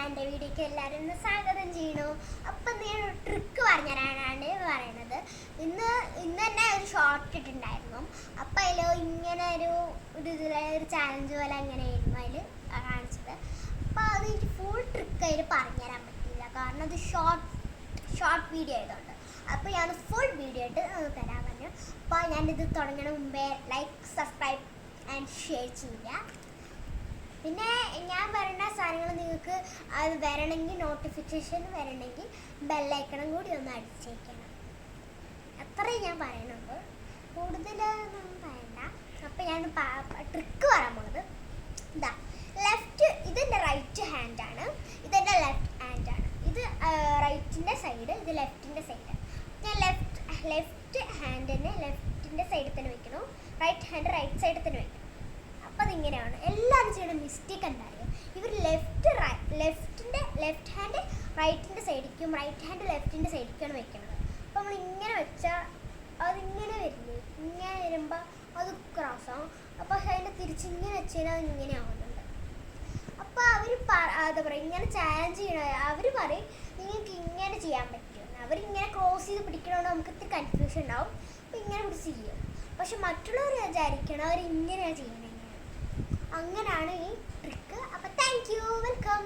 എൻ്റെ വീഡിയോക്ക് എല്ലാവരും ഒന്ന് സ്വാഗതം ചെയ്യണു. അപ്പം ഞാൻ ട്രിക്ക് പറഞ്ഞുതരാനാണ് പറയുന്നത്. ഇന്ന് തന്നെ ഒരു ഷോർട്ട് ഇട്ടിട്ടുണ്ടായിരുന്നു. അപ്പം അതിൽ ഇങ്ങനെ ഒരു ചാലഞ്ച് പോലെ അങ്ങനെയായിരുന്നു അതിൽ കാണിച്ചത്. അപ്പോൾ അത് എനിക്ക് ഫുൾ ട്രിക്ക് അതിൽ പറഞ്ഞുതരാൻ പറ്റില്ല, കാരണം അത് ഷോർട്ട് വീഡിയോ ആയതുകൊണ്ട്. അപ്പോൾ ഞാൻ ഫുൾ വീഡിയോ ആയിട്ട് തരാൻ പറഞ്ഞു. അപ്പോൾ ഞാനിത് തുടങ്ങുന്ന മുമ്പേ ലൈക്ക്, സബ്സ്ക്രൈബ് ആൻഡ് ഷെയർ ചെയ്യുക. പിന്നെ ഞാൻ പറയുന്ന സാധനങ്ങൾ നിങ്ങൾക്ക് അത് വരണമെങ്കിൽ, നോട്ടിഫിക്കേഷൻ വരണമെങ്കിൽ ബെല്ലൈക്കണം കൂടി ഒന്ന് അടിച്ചേക്കണം. അത്രയും ഞാൻ പറയുന്നുള്ളൂ, കൂടുതലൊന്നും പറയണ്ട. അപ്പം ഞാൻ ട്രിക്ക് പറയാൻ പോകുന്നത് ഇതാ. ഇതെൻ്റെ റൈറ്റ് ഹാൻഡാണ്, ഇതെൻ്റെ ലെഫ്റ്റ് ഹാൻഡാണ്. ഇത് റൈറ്റിൻ്റെ സൈഡ്, ഇത് ലെഫ്റ്റിൻ്റെ സൈഡ്. ഞാൻ ലെഫ്റ്റ് ഹാൻഡിനെ ലെഫ്റ്റിൻ്റെ സൈഡിൽ തന്നെ വെക്കണം, റൈറ്റ് ഹാൻഡ് റൈറ്റ് സൈഡിൽ തന്നെ വെക്കണം. അപ്പം അതിങ്ങനെയാണ് എല്ലാവരും ചെയ്യുന്ന മിസ്റ്റേക്ക് എന്തായാലും. ഇവർ ലെഫ്റ്റ് ഹാൻഡ് റൈറ്റിൻ്റെ സൈഡിലേക്കും റൈറ്റ് ഹാൻഡ് ലെഫ്റ്റിൻ്റെ സൈഡിലേക്കാണ് വെക്കുന്നത്. അപ്പോൾ നമ്മൾ ഇങ്ങനെ വെച്ചാൽ അതിങ്ങനെ വരില്ലേ, ഇങ്ങനെ വരുമ്പോൾ അത് ക്രോസാവും. അപ്പോൾ അതിൻ്റെ തിരിച്ചിങ്ങനെ വെച്ച് കഴിഞ്ഞാൽ അത് ഇങ്ങനെ ആവുന്നുണ്ട്. അപ്പോൾ അവർ എന്താ പറയുക, ഇങ്ങനെ ചാലഞ്ച് ചെയ്യണ അവർ പറയും നിങ്ങൾക്ക് ഇങ്ങനെ ചെയ്യാൻ പറ്റുമെന്ന്. അവരിങ്ങനെ ക്രോസ് ചെയ്ത് പിടിക്കണോണ്ട് നമുക്ക് ഇത്തിരി കൺഫ്യൂഷൻ ഉണ്ടാവും. അപ്പോൾ ഇങ്ങനെ പിടിച്ച് ചെയ്യും. പക്ഷെ മറ്റുള്ളവർ വിചാരിക്കണം അവർ ഇങ്ങനെയാണ് ചെയ്യണത്. അങ്ങനെയാണ് ഈ ട്രിക്ക്. അപ്പോൾ താങ്ക് യു, വെൽക്കം.